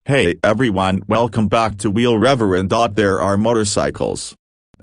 Hey everyone, welcome back to Wheel Reverend. There are motorcycles.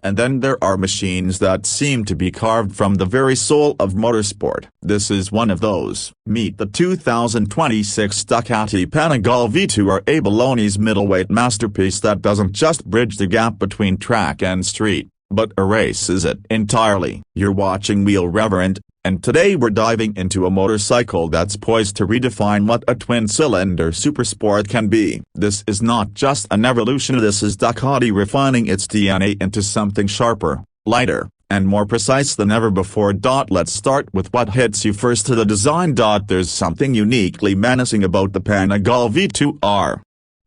And then there are machines that seem to be carved from the very soul of motorsport. This is one of those. Meet the 2026 Ducati Panigale V2 R, a Bologna's middleweight masterpiece that doesn't just bridge the gap between track and street, but erases it entirely. You're watching Wheel Reverend, and today we're diving into a motorcycle that's poised to redefine what a twin-cylinder supersport can be. This is not just an evolution, this is Ducati refining its DNA into something sharper, lighter, and more precise than ever before. Let's start with what hits you first: to the design. There's something uniquely menacing about the Panigale V2 R.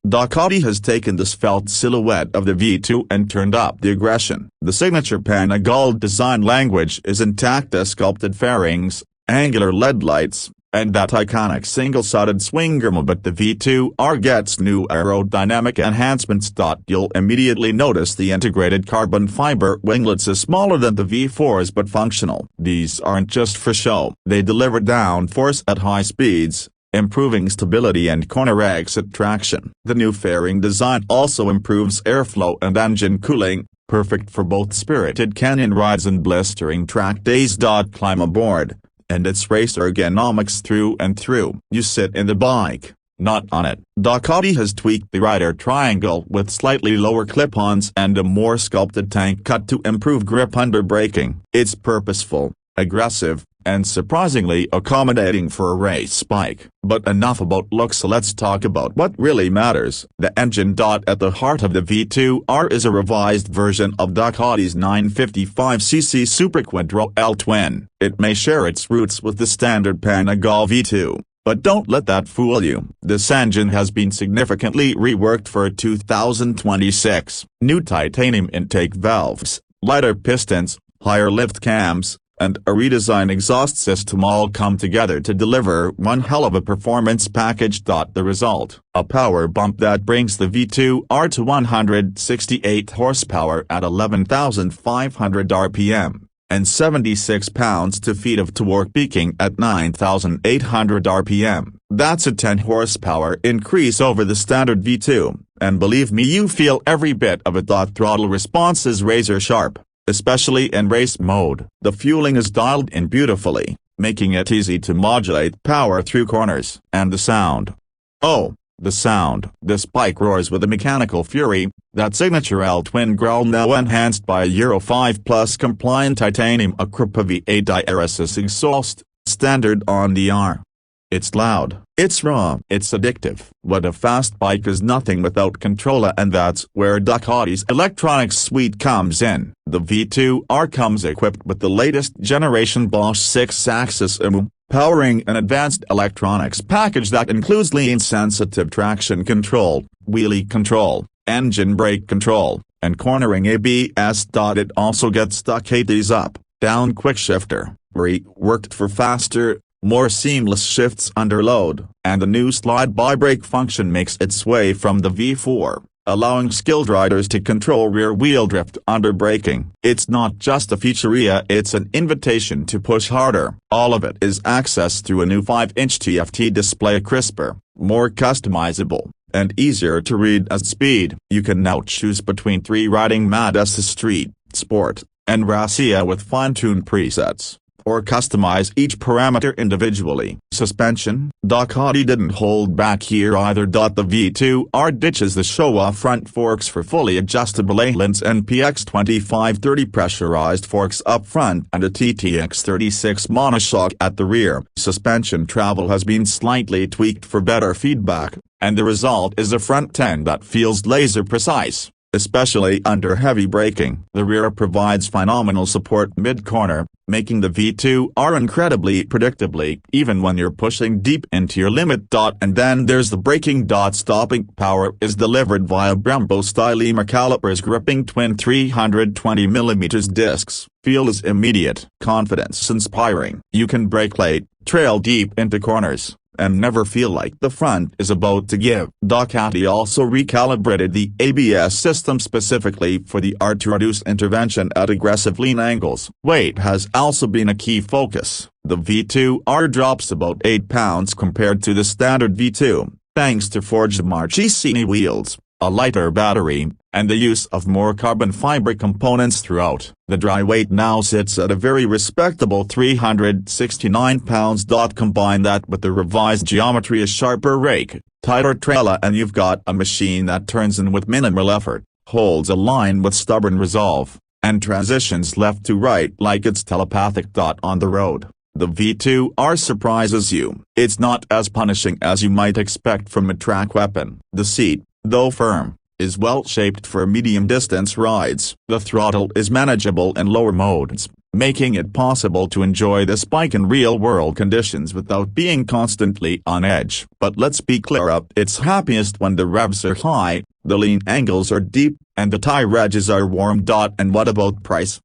Ducati has taken the svelte silhouette of the V2 and turned up the aggression. The signature Panigale design language is intact: the sculpted fairings, angular LED lights, and that iconic single-sided swing arm. But the V2 R gets new aerodynamic enhancements. You'll immediately notice the integrated carbon fiber winglets are smaller than the V4's but functional. These aren't just for show. They deliver downforce at high speeds, improving stability and corner exit traction. The new fairing design also improves airflow and engine cooling, perfect for both spirited canyon rides and blistering track days. Climb aboard, and it's race ergonomics through and through. You sit in the bike, not on it. Ducati has tweaked the rider triangle with slightly lower clip-ons and a more sculpted tank cut to improve grip under braking. It's purposeful, aggressive, and surprisingly accommodating for a race bike. But enough about looks, let's talk about what really matters: the engine. At the heart of the V2 R is a revised version of Ducati's 955cc Superquadro L twin. It may share its roots with the standard Panigale V2, but don't let that fool you. This engine has been significantly reworked for 2026. New titanium intake valves, lighter pistons, higher lift cams, and a redesigned exhaust system all come together to deliver one hell of a performance package. The result: a power bump that brings the V2 R to 168 horsepower at 11,500 RPM, and 76 pounds-to-feet of torque, peaking at 9,800 RPM. That's a 10 horsepower increase over the standard V2, and believe me, you feel every bit of it. Throttle response is razor sharp, especially in race mode. The fueling is dialed in beautifully, making it easy to modulate power through corners. And the sound. Oh, the sound. This bike roars with a mechanical fury, that signature L twin growl now enhanced by a Euro 5+ compliant titanium Akrapovič DRS exhaust, standard on the R. It's loud, it's raw, it's addictive. What a fast bike is nothing without controller, and that's where Ducati's electronics suite comes in. The V2 R comes equipped with the latest generation Bosch 6-axis EMU, powering an advanced electronics package that includes lean-sensitive traction control, wheelie control, engine brake control, and cornering ABS. It also gets Ducati's up-down quick shifter, reworked for faster, more seamless shifts under load, and the new slide-by brake function makes its way from the V4, allowing skilled riders to control rear-wheel drift under braking. It's not just a feature, it's an invitation to push harder. All of it is accessed through a new 5-inch TFT display, crisper, more customizable, and easier to read as speed. You can now choose between 3 riding modes: Street, Sport, and Racia, with fine-tuned presets, or customize each parameter individually. Suspension. Ducati didn't hold back here either. The V2 R ditches the show-off front forks for fully adjustable Öhlins NPX 2530 pressurized forks up front and a TTX 36 monoshock at the rear. Suspension travel has been slightly tweaked for better feedback, and the result is a front end that feels laser precise, especially under heavy braking. The rear provides phenomenal support mid-corner, making the V2 R incredibly predictably even when you're pushing deep into your limit. And then there's the braking. Stopping power is delivered via Brembo Stylema calipers, gripping twin 320mm discs. Feel is immediate, confidence inspiring. You can brake late, trail deep into corners, and never feel like the front is about to give. Ducati also recalibrated the ABS system specifically for the R to reduce intervention at aggressive lean angles. Weight has also been a key focus. The V2 R drops about 8 pounds compared to the standard V2, Thanks to forged Marchesini wheels, a lighter battery, and the use of more carbon fiber components throughout, the dry weight now sits at a very respectable 369 pounds. Combine that with the revised geometry, a sharper rake, tighter trailer, and you've got a machine that turns in with minimal effort, holds a line with stubborn resolve, and transitions left to right like it's telepathic. On the road, the V2 R surprises you. It's not as punishing as you might expect from a track weapon. The seat, though firm, is well shaped for medium-distance rides. The throttle is manageable in lower modes, making it possible to enjoy this bike in real-world conditions without being constantly on edge. But let's be clear, it's happiest when the revs are high, the lean angles are deep, and the tire edges are warm. And what about price?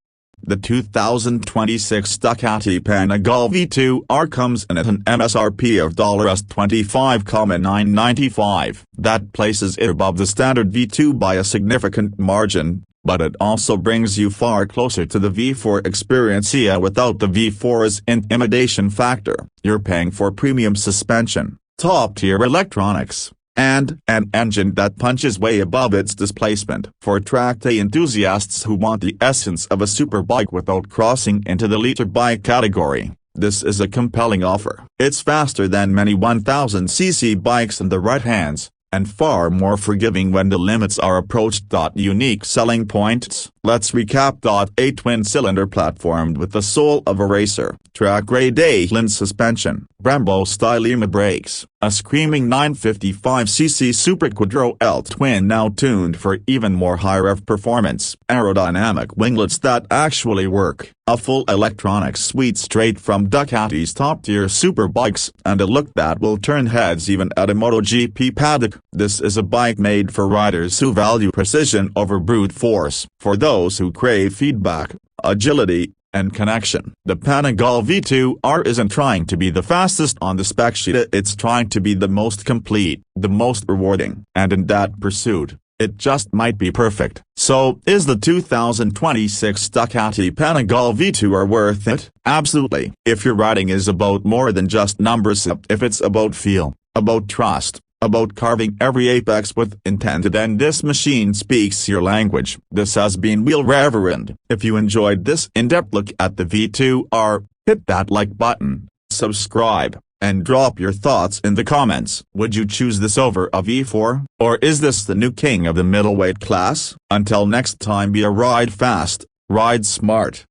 The 2026 Ducati Panigale V2 R comes in at an MSRP of $25,995. That places it above the standard V2 by a significant margin, but it also brings you far closer to the V4 experience without the V4's intimidation factor. You're paying for premium suspension, top-tier electronics, and an engine that punches way above its displacement. For track day enthusiasts who want the essence of a superbike without crossing into the liter bike category, this is a compelling offer. It's faster than many 1000cc bikes in the right hands, and far more forgiving when the limits are approached. Unique selling points. Let's recap. A twin-cylinder platform with the soul of a racer, track-grade Öhlins suspension, Brembo Stylema brakes, a screaming 955cc Superquadro L twin now tuned for even more high-rev performance, aerodynamic winglets that actually work, a full electronics suite straight from Ducati's top-tier superbikes, and a look that will turn heads even at a MotoGP paddock. This is a bike made for riders who value precision over brute force. For those who crave feedback, agility, and connection. The Panigale V2 R isn't trying to be the fastest on the spec sheet, it's trying to be the most complete, the most rewarding. And in that pursuit, it just might be perfect. So, is the 2026 Ducati Panigale V2 R worth it? Absolutely. If your riding is about more than just numbers, if it's about feel, about trust, about carving every apex with intent, then this machine speaks your language. This has been Wheel Reverend. If you enjoyed this in-depth look at the V2 R, hit that like button, subscribe, and drop your thoughts in the comments. Would you choose this over a V4? Or is this the new king of the middleweight class? Until next time, be a ride fast, ride smart,